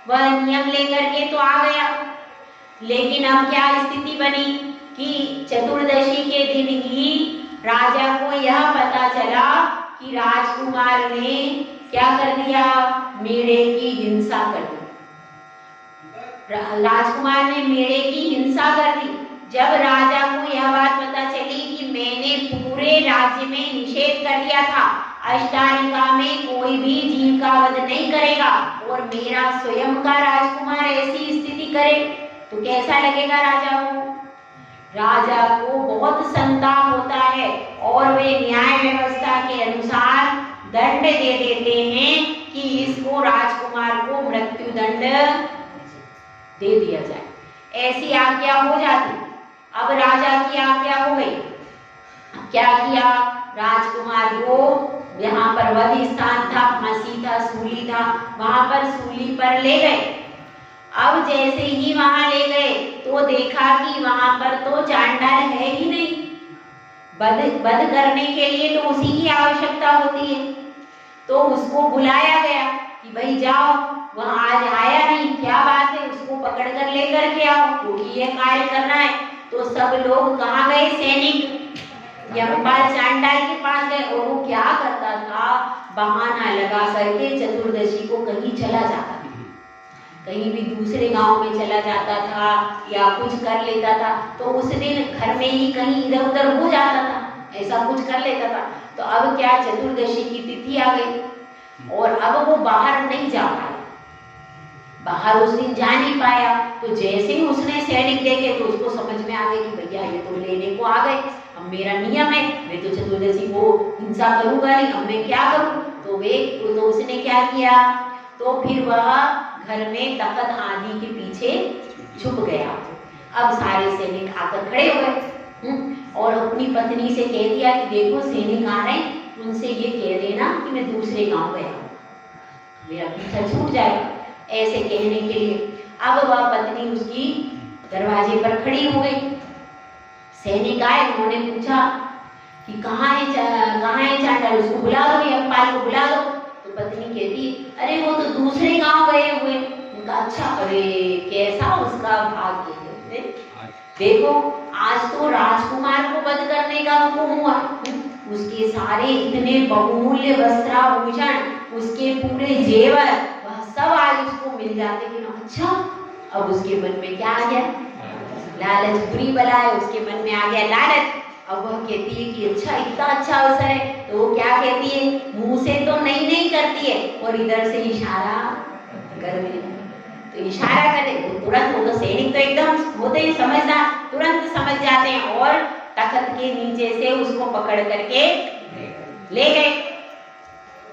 वह नियम लेकर के तो आ गया, लेकिन अब क्या स्थिति बनी कि चतुर्दशी के दिन ही राजा को यह पता चला कि राजकुमार ने क्या कर दिया, मेढ़े की हिंसा कर दी। राजकुमार ने मेढ़े की हिंसा कर दी। जब राजा को यह बात पता चली कि मैंने पूरे राज्य में निषेध कर दिया था, अष्टारिका में कोई भी जीव का वध नहीं करेगा और मेरा स्वयं का राजकुमार ऐसी स्थिति करे, तो कैसा लगेगा राजा को। राजा को बहुत संताप होता है और वे न्याय व्यवस्था के अनुसार दंड दे देते हैं कि इसको राजकुमार को मृत्यु दंड दे दिया जाए। ऐसी आज्ञा हो जाती। अब राजा की आज्ञा हो गई। क्या किया, राजकुमार को यहाँ पर वध स्थान था, फांसी था, सूली था, वहां पर सूली पर ले गए। अब जैसे ही वहां ले गए तो देखा कि वहां पर तो चांडाल है ही नहीं। वध करने के लिए तो उसी की आवश्यकता होती है। तो उसको बुलाया गया कि भाई जाओ, वहां आज आया नहीं, क्या बात है, उसको पकड़ कर लेकर के आओ, क्योंकि ये कार्य करना है। तो सब लोग कहाँ गए, सैनिक यमपाल चांडाल के पास गए। और वो क्या करता था, बहाना लगा करके चतुर्दशी को कहीं चला जाता था, कहीं भी दूसरे गांव में चला जाता था या कुछ कर लेता था। तो उस दिन घर में ही कहीं इधर उधर हो जाता था, ऐसा कुछ कर लेता था। तो अब क्या, चतुर्दशी की तिथि आ गई और अब वो बाहर नहीं जा पाया, बाहर उस दिन जा नहीं पाया। तो जैसे ही उसने सैनिक देखे तो उसको समझ में आ गई कि भैया ये तो लेने को आ गए, अब मेरा नियम है, मैं तो चतुर्दशी को हिंसा करूंगा नहीं, अब मैं क्या करूं। तो उसने क्या किया, तो फिर वह घर में तख्त आदि के पीछे छुप गया। अब सारे सैनिक आकर खड़े हो गए और अपनी पत्नी से कह दिया कि देखो सैनिक आ रहे हैं, उनसे ये कह देना कि मैं दूसरे गांव गया, मेरा पीछा छूट जाएगा, ऐसे कहने के लिए। अब वह पत्नी उसकी दरवाजे पर खड़ी हो गई। सैनिक आए, उन्होंने पूछा कि कहाँ है चांडाल, उसको बुला दो, यमपाल को बुला दो। तो पत्नी कहती अरे वो तो दूसरे गांव गए हुए। उनका अच्छा, अरे कैसा उसका भाग्य है, देखो आज तो राजकुमार को वध करने का हुक्म हुआ, उसके सारे इतने बहुमूल्य वस्त्राभूषण, उसके पूरे जेवर, वह सब आज उसको मिल जाते कि अच्छा। अब उसके मन में क्या आ गया, लालच, बुरी बला है, उसके मन में आ गया लालच। अब वह कहती है कि अच्छा इतना अच्छा अवसर है, तो वो क्या कहती है, मुंह से तो नहीं करती है और इधर से इशारा कर दे। तो इशारा करे वो तुरंत, वो तो सैनिक तो एकदम होते ही समझदार, तुरंत समझ जाते हैं और तख्त के नीचे से उसको पकड़ करके ले गए।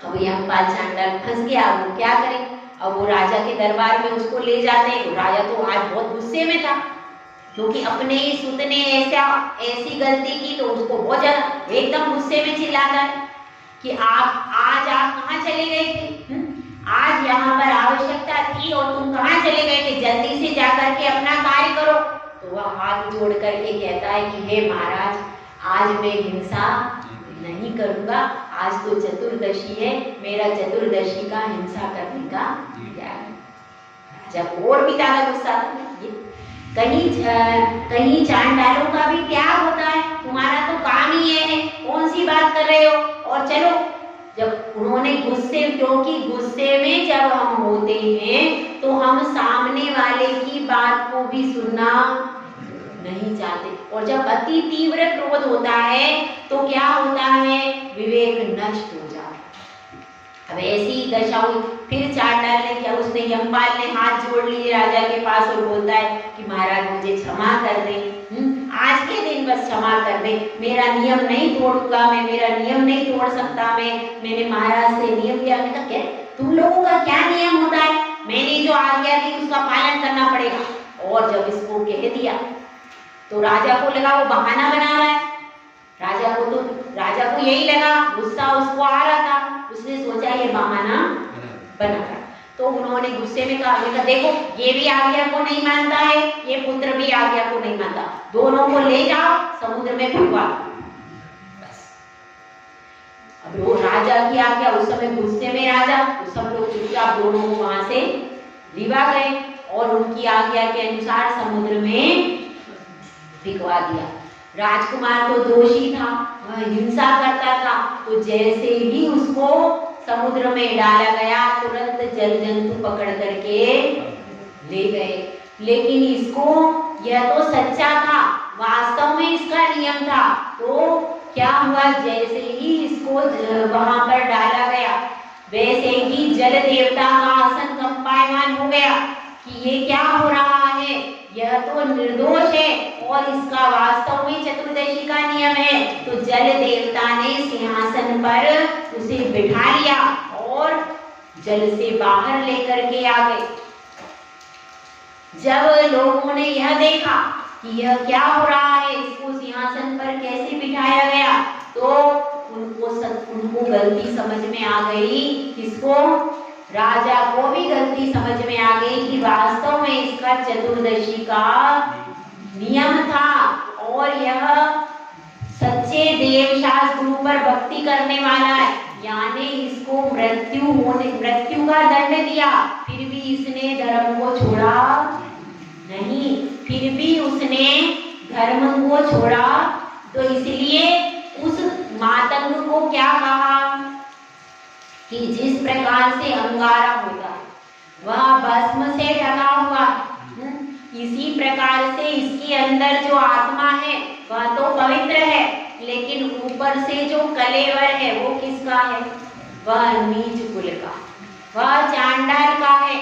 अब यमपाल चांडाल फंस गया, वो क्या करे। अब वो राजा के दरबार में उसको ले जाते हैं। तो राजा तो आज बहुत गुस्से में था, क्योंकि अपने ही सुत ने ऐसी गलती की, तो उसको बहुत ज्यादा एकदम गुस्से में चिल्लाता है कि आप कहाँ चले गए थे? आज यहाँ पर आवश्यकता थी और तुम कहाँ चले गए थे? जल्दी से जाकर के अपना कार्य करो। तो वह हाथ जोड़ करके कहता है कि हे महाराज, आज मैं हिंसा नहीं करूंगा, आज तो चतुर्दशी है, मेरा चतुर्दशी का हिंसा करने का विचार है। राजा को और भी ज्यादा गुस्सा आता है, कहीं चांडालों का भी त्याग होता है, तुम्हारा तो काम ही ये है, कौन सी बात कर रहे हो? और चलो, जब उन्होंने क्योंकि गुस्से में जब हम होते हैं तो हम सामने वाले की बात को भी सुनना नहीं चाहते, और जब अति तीव्र क्रोध होता है तो क्या होता है? विवेक नष्ट हो जाता है। अब ऐसी दशा हुई। फिर चांडाल ने क्या, उसने यमपाल ने हाथ जोड़ लिए राजा के पास और बोलता है कि महाराज मुझे क्षमा कर दें, आज के दिन बस क्षमा कर दें, मेरा नियम नहीं तोड़ूंगा मैं, मेरा नियम नहीं तोड़ सकता मैंने महाराज से नियम लिया। मैंने कहा क्या तुम लोगों का क्या नियम होता है? मैंने जो आज्ञा दी उसका पालन करना पड़ेगा। और जब इसको कह दिया तो राजा को लगा वो बहाना बना रहा है। राजा को यही लगा, गुस्सा उसको आ रहा था, उसने सोचा ये बहाना बना रहा। तो उन्होंने गुस्से में कहा, देखो ये भी आज्ञा को नहीं मानता है, ये पुत्र भी आज्ञा को नहीं मानता, दोनों को ले जाओ समुद्र में फेंकवा। बस अब वो राजा की आज्ञा, उस समय गुस्से में राजा, तो सब लोग चुपचाप दोनों को वहां से लिवा गए और उनकी आज्ञा के अनुसार समुद्र में भिगवा दिया। राजकुमार तो दोषी था, वह हिंसा करता था, तो जैसे ही उसको समुद्र में डाला गया तुरंत जल जंतु पकड़ करके ले गए। लेकिन इसको, यह तो सच्चा था, वास्तव में इसका नियम था। तो क्या हुआ, जैसे ही इसको वहां पर डाला गया वैसे ही जल देवता का आसन कंपायमान हो गया कि ये क्या हो रहा है, यह तो निर्दोष है और इसका वास्तव में चतुर्दशी का नियम है। तो जल देवता ने सिंहासन पर उसे बिठा लिया और जल से बाहर लेकर के आ गए। जब लोगों ने यह देखा कि यह क्या हो रहा है, इसको सिंहासन पर कैसे बिठाया गया, तो उनको गलती समझ में आ गई। किसको? राजा को भी गलती समझ में आ गई कि वास्तव में इसका चतुर्दशी का नियम था और यह सच्चे देवशास्त्र गुरु पर भक्ति करने वाला है, यानी इसको मृत्यु का दंड दिया, फिर भी इसने धर्म को छोड़ा नहीं, फिर भी उसने धर्म को छोड़ा। तो इसलिए उस मातंग को क्या कहा कि जिस प्रकार से अंगारा होता है वह भस्म से ढका हुआ, इसी प्रकार से इसके अंदर जो आत्मा है वह तो पवित्र है, लेकिन ऊपर से जो कलेवर है वो किसका है? वह नीच कुल का, वह चांडाल का है।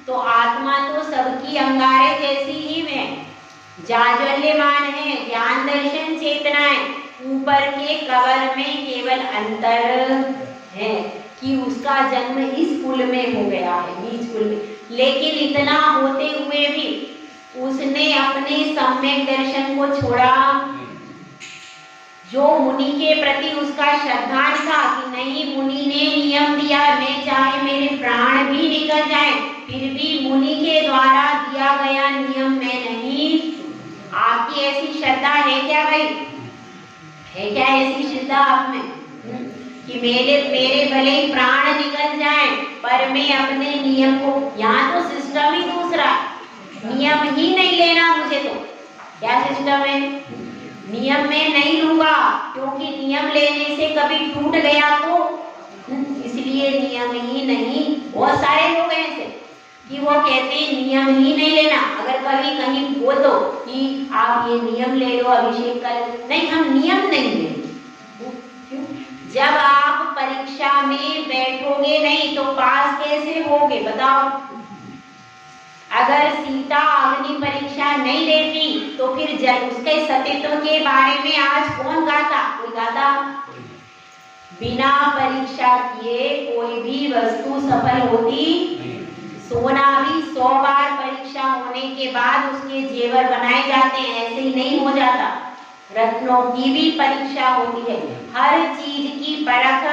तो आत्मा तो सबकी अंगारे जैसी ही में जाज्वल्यमान है, ज्ञान दर्शन चेतनाएं, ऊपर के कवर में केवल अंतर है कि उसका जन्म इस कुल में हो गया है, नीच कुल में। लेकिन इतना होते हुए भी उसने अपने सम्यक दर्शन को छोड़ा। जो मुनि के प्रति उसका श्रद्धा था कि नहीं, मुनि ने नियम दिया, मैं चाहे मेरे प्राण भी निकल जाए फिर भी मुनि के द्वारा दिया गया नियम में नहीं। आपकी ऐसी श्रद्धा है क्या भाई? है क्या ऐसी श्रद्धा आप में कि मेरे भले ही प्राण निकल जाए पर मैं अपने नियम को, यहाँ तो सिस्टम ही दूसरा, नियम ही नहीं लेना मुझे, तो क्या सिस्टम है? नियम में नहीं लूंगा क्योंकि नियम लेने से कभी टूट गया तो, इसलिए नियम ही नहीं। बहुत सारे लोग हैं ऐसे कि वो कहते हैं नियम ही नहीं लेना, अगर कभी कहीं बोलो कि आप ये नियम ले लो अभिषेक कर, नहीं हम नियम नहीं लेंगे। जब आप परीक्षा में बैठोगे नहीं तो पास कैसे होगे बताओ? अगर सीता अग्नि परीक्षा नहीं देती तो फिर उसके सतीत्व के बारे में आज कौन गाता? कोई गाता? बिना परीक्षा किए कोई भी वस्तु सफल होती। सोना भी 100 बार परीक्षा होने के बाद उसके जेवर बनाए जाते हैं, ऐसे ही नहीं हो जाता। रत्नों की भी परीक्षा होती है, हर चीज की परख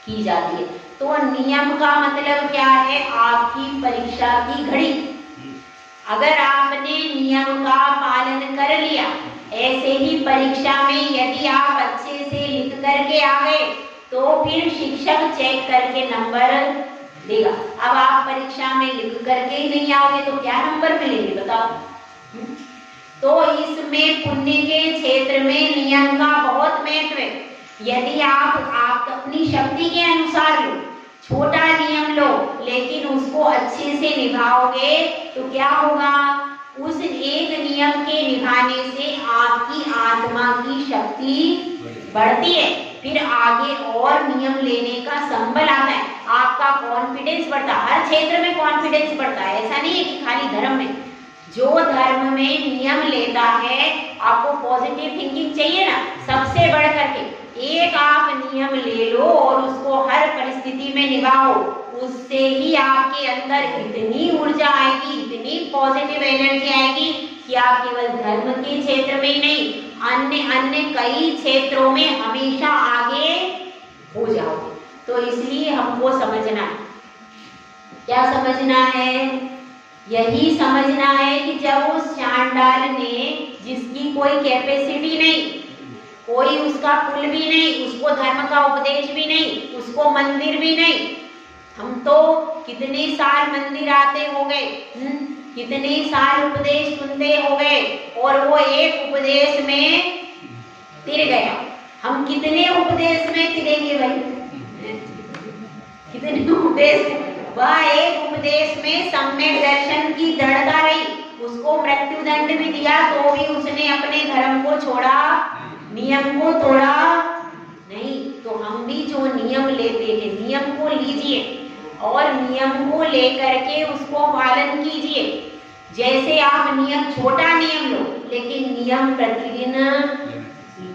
की जाती है। तो नियम का मतलब क्या है? आपकी परीक्षा की घड़ी। अगर आपने नियम का पालन कर लिया, ऐसे ही परीक्षा में यदि आप अच्छे से लिख करके आ गए तो फिर शिक्षक चेक करके नंबर देगा। अब आप परीक्षा में लिख करके ही नहीं आओगे तो क्या नंबर मिलेंगे बताओ? तो इसमें पुण्य के क्षेत्र में नियम का बहुत महत्व है। यदि आप अपनी शक्ति के अनुसार लो, छोटा नियम लो, लेकिन उसको अच्छे से निभाओगे तो क्या होगा? उस एक नियम के निभाने से आपकी आत्मा की शक्ति बढ़ती है, फिर आगे और नियम लेने का संबल आता है, आपका कॉन्फिडेंस बढ़ता है। हर क्षेत्र में कॉन्फिडेंस बढ़ता है, ऐसा नहीं है कि खाली धर्म में। जो धर्म में नियम लेता है, आपको पॉजिटिव थिंकिंग चाहिए ना, सबसे बढ़ करके एक आप नियम ले लो और उसको हर परिस्थिति में निभाओ, उससे ही आपके अंदर इतनी ऊर्जा आएगी, इतनी पॉजिटिव एनर्जी आएगी कि आप केवल धर्म के क्षेत्र में ही नहीं, अन्य कई क्षेत्रों में हमेशा आगे हो जाओगे। तो इसलिए हमको समझना है, क्या समझना है? यही समझना है कि जब उस चांडाल ने, जिसकी कोई कैपेसिटी नहीं, कोई उसका कुल भी नहीं, उसको धर्म का उपदेश भी नहीं, उसको मंदिर भी नहीं, हम तो कितने साल मंदिर आते हो गए, कितने साल उपदेश सुनते हो गए, और वो एक उपदेश में तिर गया। हम कितने उपदेश में तिरेंगे भाई? कितने उपदेश? वह एक उपदेश में सम्यक दर्शन की दृढ़ता रही, उसको मृत्यु दंड भी दिया तो भी उसने अपने धर्म को छोड़ा, नियम को तोड़ा नहीं। तो हम भी जो नियम लेते हैं, नियम को लीजिए और नियम को लेकर के उसको पालन कीजिए। जैसे आप नियम, छोटा नियम लो, लेकिन नियम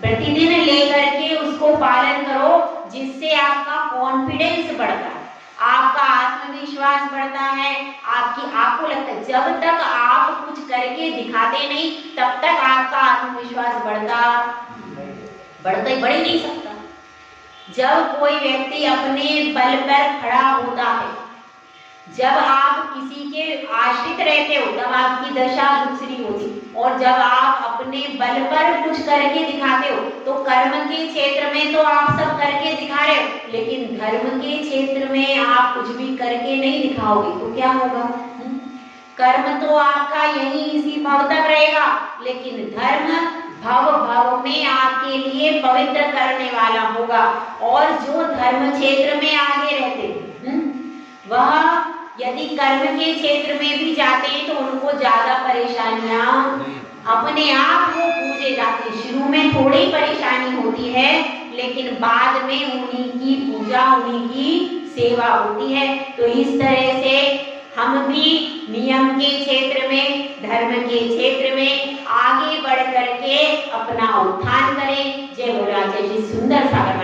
प्रतिदिन लेकर के उसको पालन करो, जिससे आपका कॉन्फिडेंस बढ़ता है, आपका आत्मविश्वास बढ़ता है। आपको लगता है जब तक आप कुछ करके दिखाते नहीं, तब तक आपका आत्मविश्वास बढ़ ही नहीं सकता। जब कोई व्यक्ति अपने बल पर खड़ा होता है, जब आप किसी के आश्रित रहते हो, तब आपकी दशा दूसरी होती, और जब आप अपने बल पर कुछ करके दिखाते हो, तो कर्म के क्षेत्र में तो आप सब करके दिखा रहे हो, लेकिन धर्म के क्षेत्र में आप कुछ भी करके नहीं दिखाओगे तो क्या होगा? कर्म तो आपका यही इसी भव तक रहेगा, लेकिन धर्म भव में आपके लिए पवित्र करने वाला होगा। और जो धर्म क्षेत्र में आगे रहते वह यदि कर्म के क्षेत्र में भी जाते हैं तो उनको ज्यादा परेशानियां अपने आप को पूजे जाते हैं। शुरू में थोड़ी परेशानी होती है, लेकिन बाद में उन्हीं की पूजा, उन्हीं की सेवा होती है। तो इस तरह से हम भी नियम के क्षेत्र में, धर्म के क्षेत्र में आगे बढ़ करके अपना उत्थान करें। जय बोला, जय श्री सुंदर सागर।